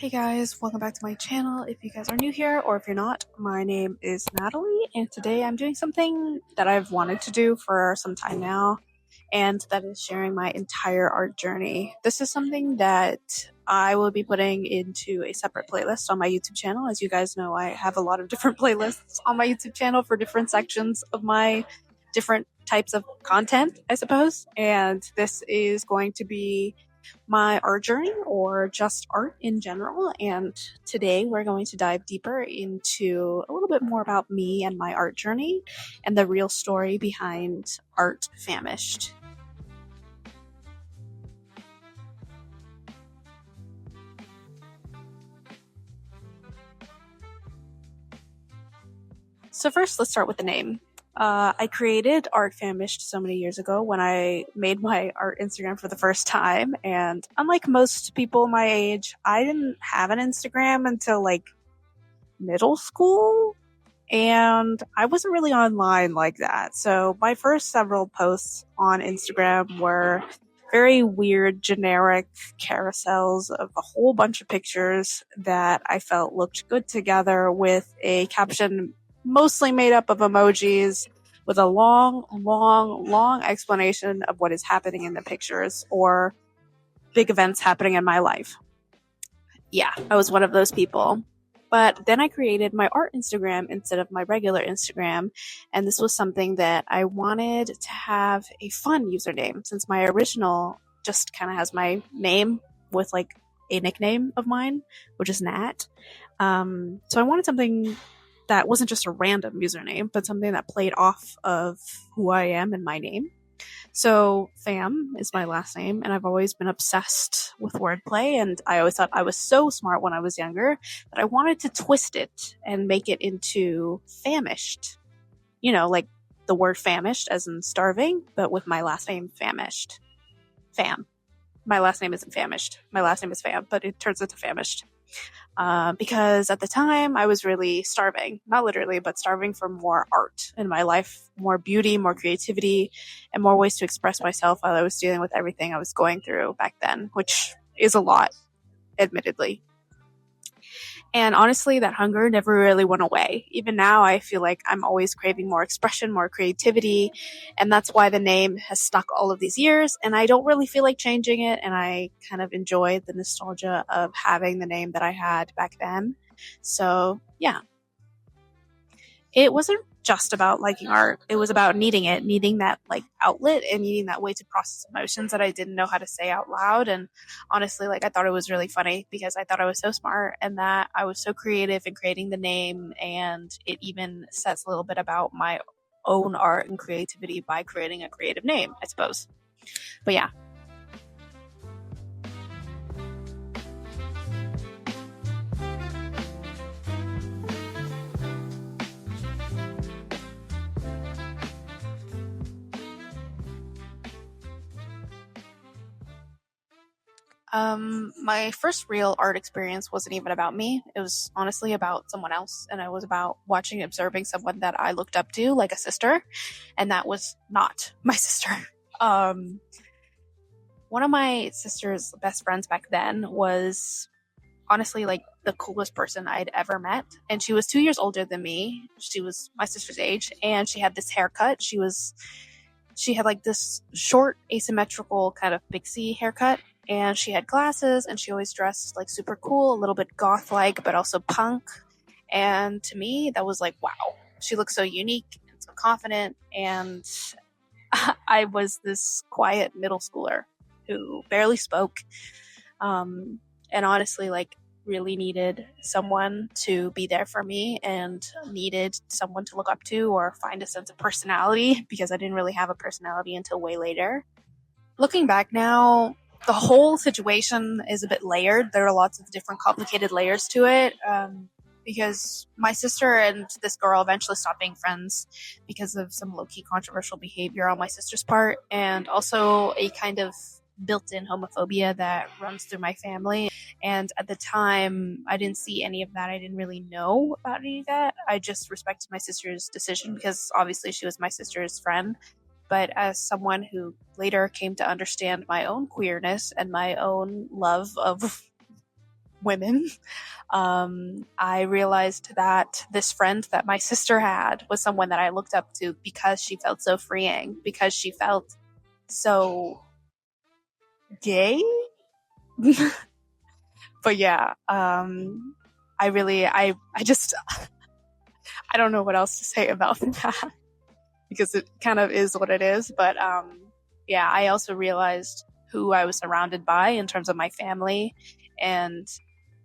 Hey guys, welcome back to my channel. If you guys are new here or if you're not, my name is Natalie and today I'm doing something that I've wanted to do for some time now, and that is sharing my entire art journey. This is something that I will be putting into a separate playlist on my YouTube channel. As you guys know, I have a lot of different playlists on my YouTube channel for different sections of my different types of content, I suppose, and this is going to be my art journey or just art in general. And today we're going to dive deeper into a little bit more about me and my art journey and the real story behind Art Famished. So first, let's start with the name. I created Art Famished so many years ago when I made my art Instagram for the first time, and unlike most people my age, I didn't have an Instagram until like middle school, and I wasn't really online like that. So my first several posts on Instagram were very weird, generic carousels of a whole bunch of pictures that I felt looked good together with a caption mostly made up of emojis with a long explanation of what is happening in the pictures or big events happening in my life. Yeah, I was one of those people. But then I created my art Instagram instead of my regular Instagram, and this was something that I wanted to have a fun username since my original just kind of has my name with like a nickname of mine, which is Nat. So I wanted something that wasn't just a random username, but something that played off of who I am and my name. So Fam is my last name, and I've always been obsessed with wordplay, and I always thought I was so smart when I was younger that I wanted to twist it and make it into famished. You know, like the word famished as in starving, but with my last name famished. Fam. My last name isn't famished. My last name is Fam, but it turns into famished. Because at the time I was really starving, not literally, but starving for more art in my life, more beauty, more creativity, and more ways to express myself while I was dealing with everything I was going through back then, which is a lot, admittedly. And honestly, that hunger never really went away. Even now, I feel like I'm always craving more expression, more creativity, and that's why the name has stuck all of these years, and I don't really feel like changing it, and I kind of enjoy the nostalgia of having the name that I had back then. So, yeah. It wasn't just about liking art. It was about needing it, needing that like outlet and needing that way to process emotions that I didn't know how to say out loud. And honestly, like I thought it was really funny because I thought I was so smart and that I was so creative in creating the name, and it even says a little bit about my own art and creativity by creating a creative name, I suppose. But yeah. My first real art experience wasn't even about me. It was honestly about someone else, and it was about watching and observing someone that I looked up to, like a sister, and that was not my sister. Um, One of my sister's best friends back then was honestly like the coolest person I'd ever met, and she was 2 years older than me. She was my sister's age, and she had this haircut. She had like this short asymmetrical kind of pixie haircut, and she had glasses, and she always dressed like super cool, a little bit goth like but also punk. And to me that was like, wow, she looks so unique and so confident, and I was this quiet middle schooler who barely spoke, and honestly like really needed someone to be there for me and needed someone to look up to or find a sense of personality because I didn't really have a personality until way later. Looking back now, the whole situation is a bit layered. There are lots of different complicated layers to it, because my sister and this girl eventually stopped being friends because of some low-key controversial behavior on my sister's part, and also a kind of built-in homophobia that runs through my family. And at the time, I didn't see any of that. I didn't really know about any of that. I just respected my sister's decision because obviously she was my sister's friend. But as someone who later came to understand my own queerness and my own love of women. I realized that this friend that my sister had was someone that I looked up to because she felt so freeing, because she felt so gay. But yeah, I just, I don't know what else to say about that because it kind of is what it is. But yeah, I also realized who I was surrounded by in terms of my family. And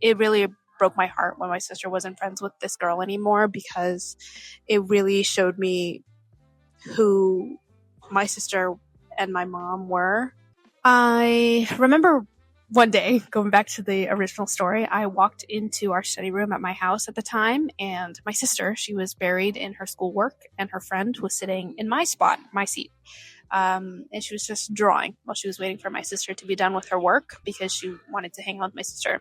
it really broke my heart when my sister wasn't friends with this girl anymore because it really showed me who my sister and my mom were. I remember one day, going back to the original story, I walked into our study room at my house at the time, and my sister, she was buried in her schoolwork, and her friend was sitting in my spot, my seat. And she was just drawing while she was waiting for my sister to be done with her work because she wanted to hang out with my sister.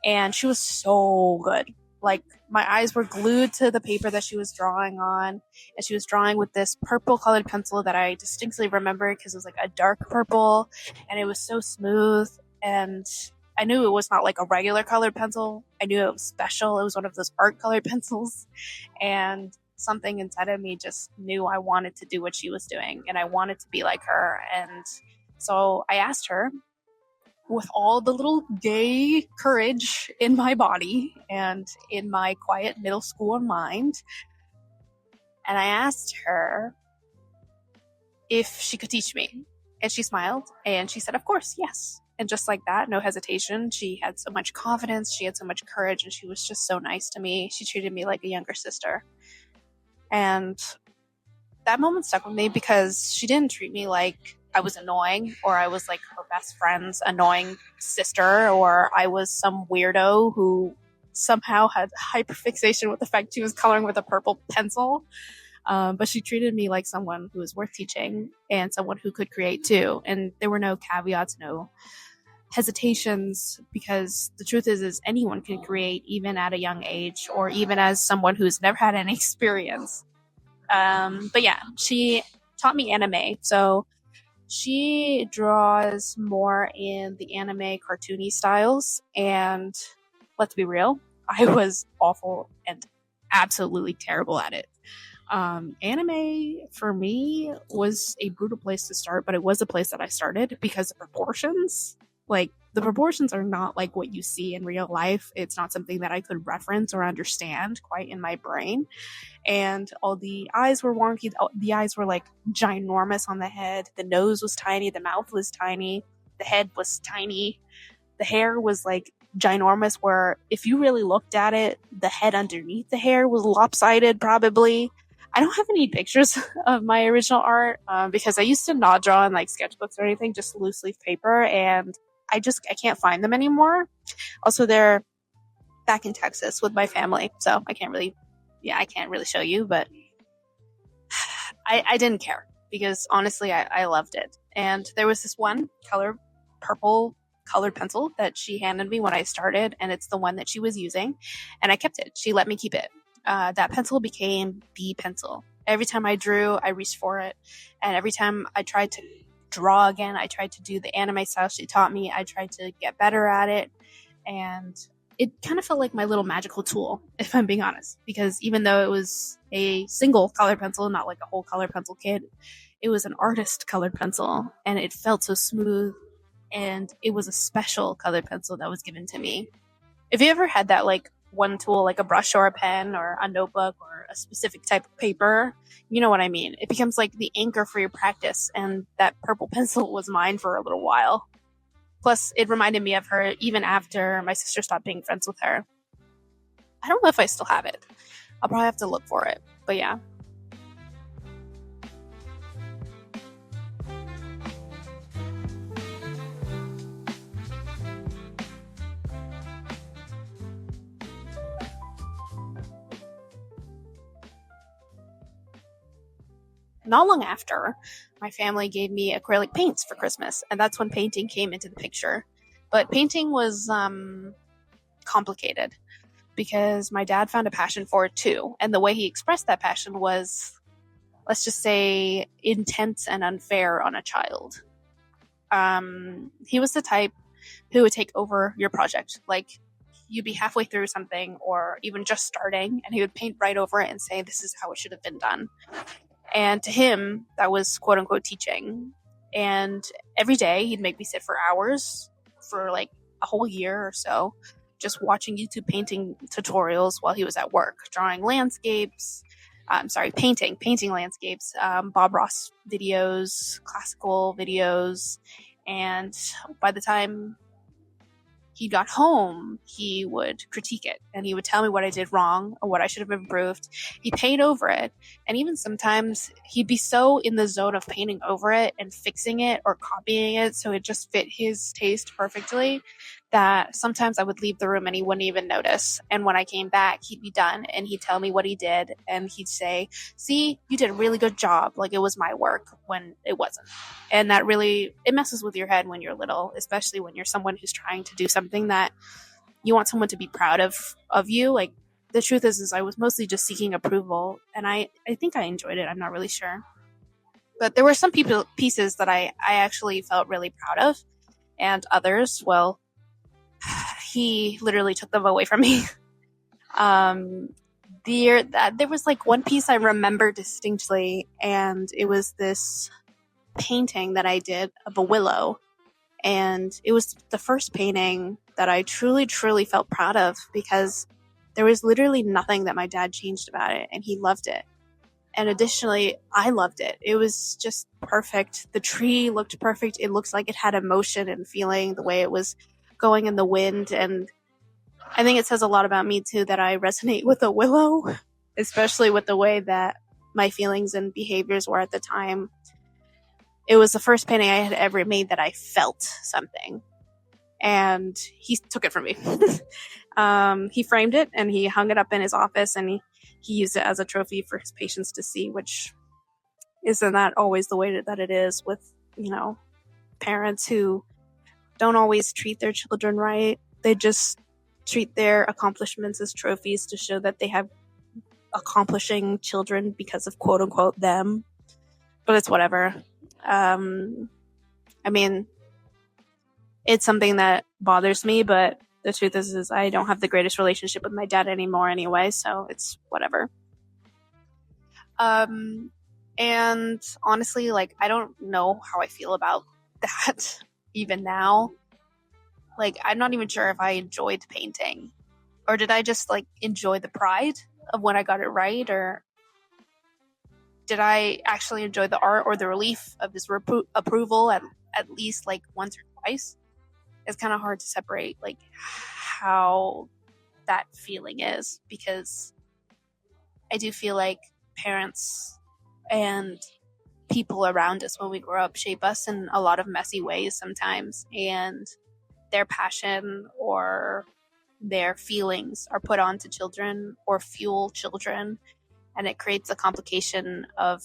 And she was so good. Like, my eyes were glued to the paper that she was drawing on, and she was drawing with this purple colored pencil that I distinctly remember because it was like a dark purple, and it was so smooth. And I knew it was not like a regular colored pencil. I knew it was special. It was one of those art colored pencils, and something inside of me just knew I wanted to do what she was doing, and I wanted to be like her. And so I asked her, with all the little gay courage in my body and in my quiet middle school mind. And I asked her if she could teach me. And she smiled and she said, of course, yes. And just like that, no hesitation, she had so much confidence, she had so much courage, and she was just so nice to me. She treated me like a younger sister. And that moment stuck with me because she didn't treat me like I was annoying, or I was like her best friend's annoying sister, or I was some weirdo who somehow had hyperfixation with the fact she was coloring with a purple pencil. But she treated me like someone who was worth teaching and someone who could create too. And there were no caveats, no hesitations, because the truth is anyone can create even at a young age, or even as someone who's never had any experience. But yeah, she taught me anime. So she draws more in the anime cartoony styles, and let's be real, I was awful and absolutely terrible at it. Anime for me was a brutal place to start, but it was a place that I started because the proportions, like the proportions are not like what you see in real life. It's not something that I could reference or understand quite in my brain. And all the eyes were wonky. The eyes were like ginormous on the head. The nose was tiny. The mouth was tiny. The head was tiny. The hair was like ginormous, where if you really looked at it, the head underneath the hair was lopsided probably. I don't have any pictures of my original art because I used to not draw in like sketchbooks or anything, just loose leaf paper, and I can't find them anymore. Also, they're back in Texas with my family, so I can't really show you, but I didn't care because honestly, I loved it. And there was this one purple colored pencil that she handed me when I started, and it's the one that she was using, and I kept it. She let me keep it. That pencil became the pencil. Every time I drew, I reached for it. And every time I tried to draw again, I tried to do the anime style she taught me. I tried to get better at it. And it kind of felt like my little magical tool, if I'm being honest. Because even though it was a single colored pencil, not like a whole colored pencil kit, it was an artist colored pencil. And it felt so smooth. And it was a special colored pencil that was given to me. If you ever had that, like, one tool, like a brush or a pen or a notebook or a specific type of paper, you know what I mean. It becomes like the anchor for your practice, and that purple pencil was mine for a little while. Plus, it reminded me of her even after my sister stopped being friends with her. I don't know if I still have it. I'll probably have to look for it. But yeah. Not long after, my family gave me acrylic paints for Christmas, and that's when painting came into the picture. But painting was complicated because my dad found a passion for it too, and the way he expressed that passion was, let's just say, intense and unfair on a child. He was the type who would take over your project. Like, you'd be halfway through something or even just starting, and he would paint right over it and say, this is how it should have been done. And to him, that was quote unquote teaching. And every day he'd make me sit for hours for like a whole year or so, just watching YouTube painting tutorials while he was at work, drawing landscapes. Painting landscapes, Bob Ross videos, classical videos. And by the time he got home, he would critique it and he would tell me what I did wrong or what I should have improved. He'd paint over it. And even sometimes he'd be so in the zone of painting over it and fixing it or copying it so it just fit his taste perfectly that sometimes I would leave the room and he wouldn't even notice. And when I came back, he'd be done and he'd tell me what he did. And he'd say, see, you did a really good job. Like it was my work when it wasn't. And that really, it messes with your head when you're little, especially when you're someone who's trying to do something that you want someone to be proud of you. Like the truth is I was mostly just seeking approval. And I think I enjoyed it. I'm not really sure. But there were some pieces that I actually felt really proud of. And others, well, he literally took them away from me. There was like one piece I remember distinctly, and it was this painting that I did of a willow. And it was the first painting that I truly, truly felt proud of because there was literally nothing that my dad changed about it, and he loved it. And additionally, I loved it. It was just perfect. The tree looked perfect. It looked like it had emotion and feeling the way it was going in the wind. And I think it says a lot about me too that I resonate with a willow, especially with the way that my feelings and behaviors were at the time. It was the first painting I had ever made that I felt something, and he took it from me. He framed it and he hung it up in his office, and he used it as a trophy for his patients to see, which isn't that always the way that it is with, parents who don't always treat their children right. They just treat their accomplishments as trophies to show that they have accomplishing children because of quote unquote them. But it's whatever. I mean, it's something that bothers me, but the truth is I don't have the greatest relationship with my dad anymore anyway, so it's whatever. And honestly, like, I don't know how I feel about that even now. Like, I'm not even sure if I enjoyed painting, or did I just like enjoy the pride of when I got it right, or did I actually enjoy the art or the relief of this approval at least like once or twice? It's kind of hard to separate like how that feeling is, because I do feel like parents and people around us when we grow up shape us in a lot of messy ways sometimes, and their passion or their feelings are put onto children or fuel children, and it creates a complication of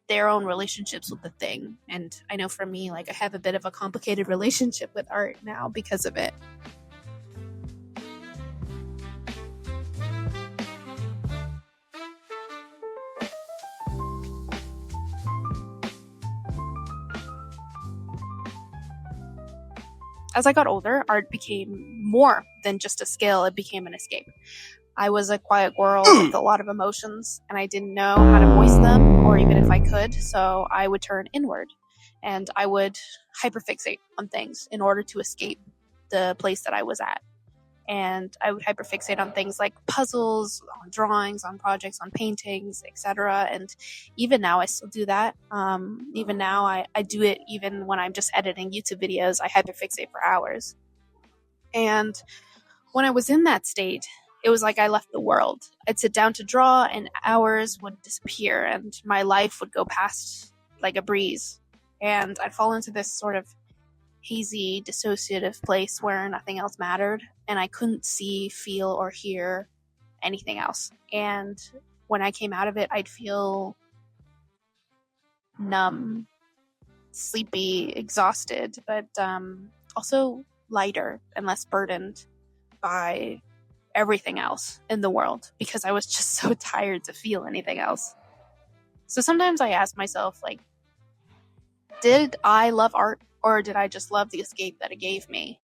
their own relationships with the thing. And I know for me, like, I have a bit of a complicated relationship with art now because of it. As I got older, art became more than just a skill. It became an escape. I was a quiet girl with a lot of emotions, and I didn't know how to voice them, or even if I could, so I would turn inward, and I would hyperfixate on things in order to escape the place that I was at. And I would hyperfixate on things like puzzles, on drawings, on projects, on paintings, etc. And even now, I still do that. Even now, I do it even when I'm just editing YouTube videos. I hyperfixate for hours. And when I was in that state, it was like I left the world. I'd sit down to draw, and hours would disappear, and my life would go past like a breeze. And I'd fall into this sort of hazy, dissociative place where nothing else mattered, and I couldn't see, feel, or hear anything else. And when I came out of it, I'd feel numb, sleepy, exhausted, but also lighter and less burdened by everything else in the world, because I was just so tired to feel anything else. So sometimes I ask myself, like, did I love art, or did I just love the escape that it gave me?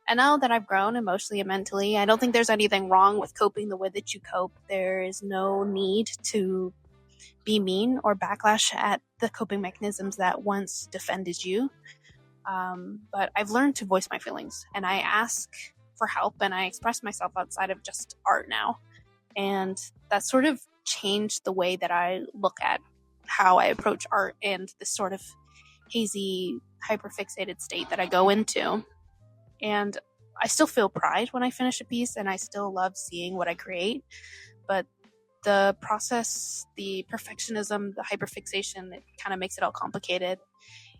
And now that I've grown emotionally and mentally, I don't think there's anything wrong with coping the way that you cope. There is no need to be mean or backlash at the coping mechanisms that once defended you. But I've learned to voice my feelings, and I ask for help, and I express myself outside of just art now. And that sort of changed the way that I look at how I approach art and this sort of hazy, hyperfixated state that I go into. And I still feel pride when I finish a piece, and I still love seeing what I create. But the process, the perfectionism, the hyperfixation, it kind of makes it all complicated.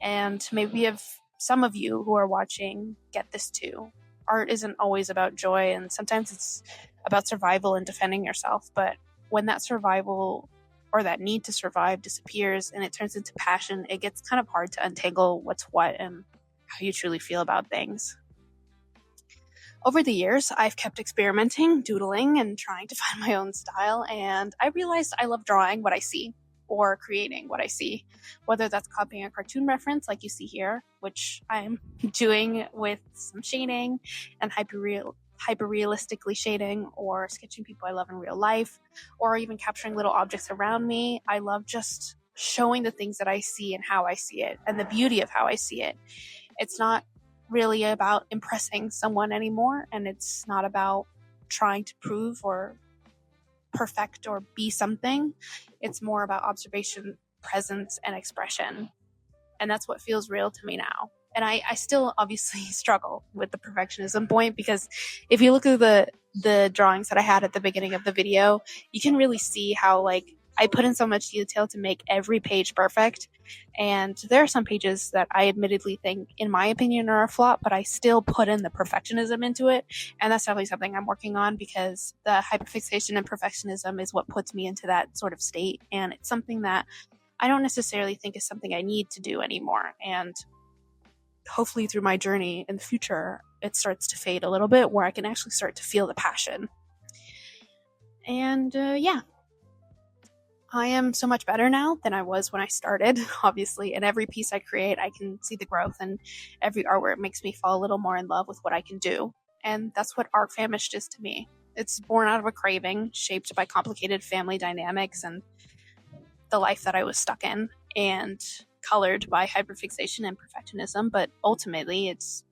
And maybe if some of you who are watching get this too. Art isn't always about joy, and sometimes it's about survival and defending yourself. But when that survival or that need to survive disappears and it turns into passion, it gets kind of hard to untangle what's what and how you truly feel about things. Over the years, I've kept experimenting, doodling, and trying to find my own style, and I realized I love drawing what I see or creating what I see, whether that's copying a cartoon reference like you see here, which I'm doing with some shading and hyper-realistically shading, or sketching people I love in real life, or even capturing little objects around me. I love just showing the things that I see and how I see it, and the beauty of how I see it. It's not really about impressing someone anymore, and it's not about trying to prove or perfect or be something. It's more about observation, presence, and expression. And that's what feels real to me now. And I still obviously struggle with the perfectionism point, because if you look at the drawings that I had at the beginning of the video, you can really see how I put in so much detail to make every page perfect. And there are some pages that I admittedly think, in my opinion, are a flop, but I still put in the perfectionism into it. And that's definitely something I'm working on, because the hyperfixation and perfectionism is what puts me into that sort of state. And it's something that I don't necessarily think is something I need to do anymore. And hopefully through my journey in the future, it starts to fade a little bit, where I can actually start to feel the passion. And yeah. I am so much better now than I was when I started, obviously. In every piece I create, I can see the growth, and every artwork makes me fall a little more in love with what I can do. And that's what art famished is to me. It's born out of a craving, shaped by complicated family dynamics and the life that I was stuck in, and colored by hyperfixation and perfectionism. But ultimately, it's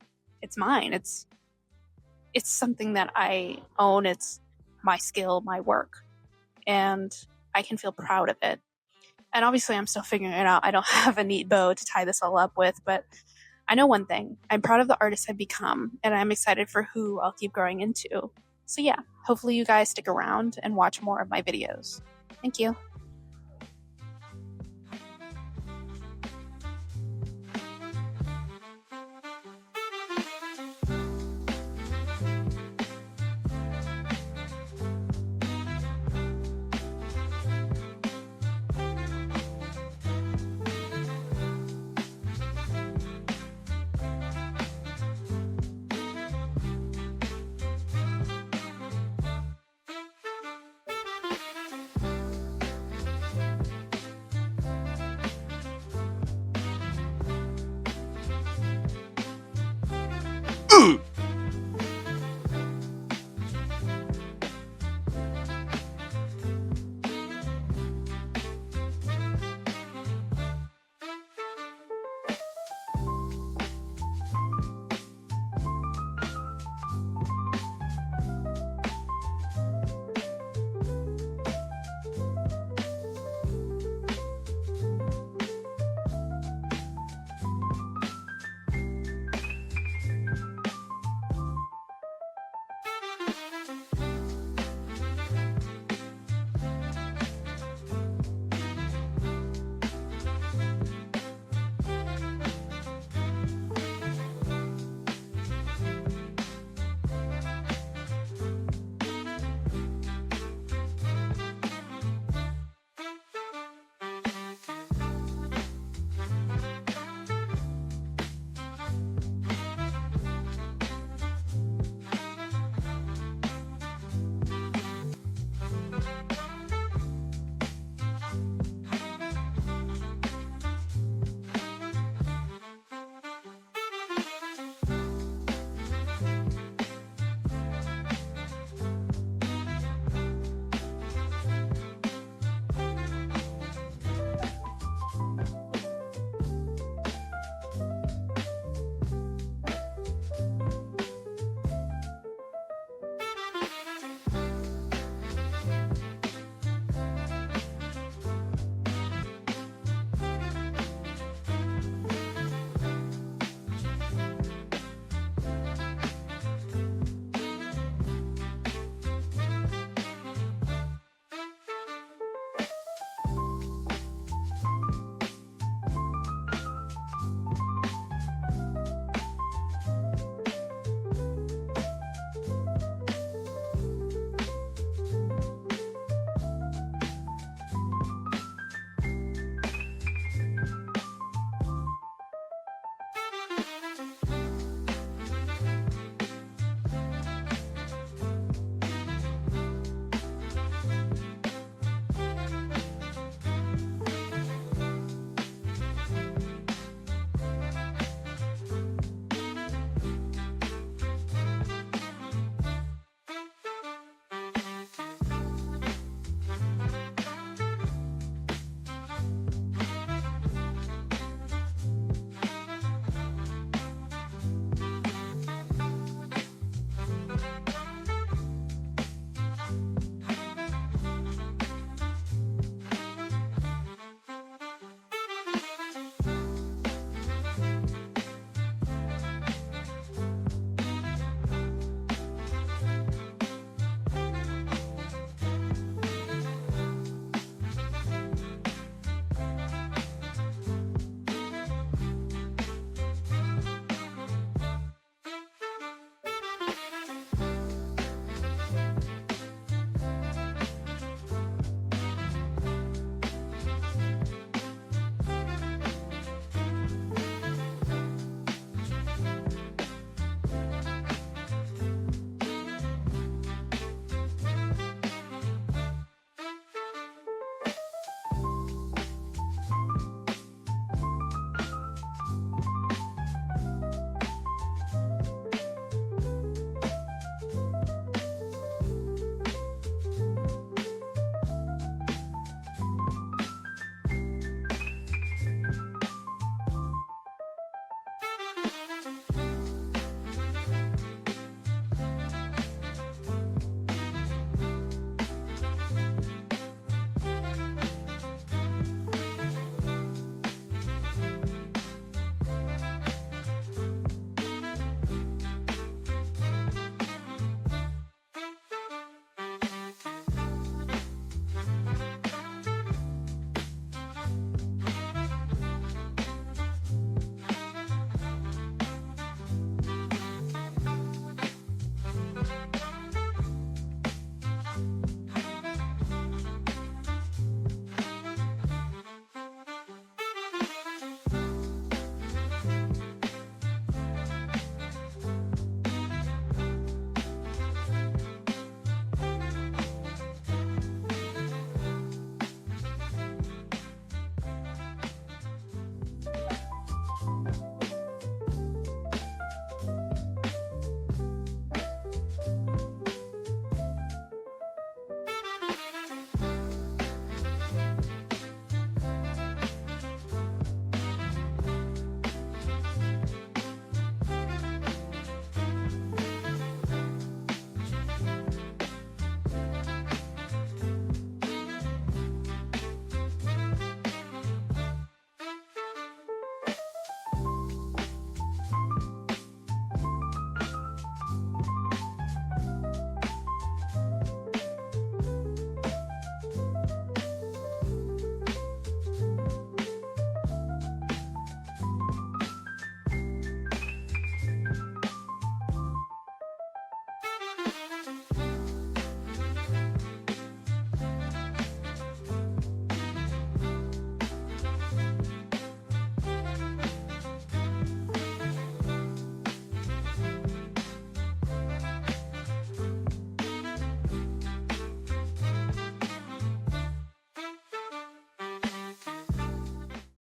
mine. It's something that I own. It's my skill, my work. And I can feel proud of it. And obviously I'm still figuring it out. I don't have a neat bow to tie this all up with, but I know one thing. I'm proud of the artist I've become, and I'm excited for who I'll keep growing into. So yeah, hopefully you guys stick around and watch more of my videos. Thank you.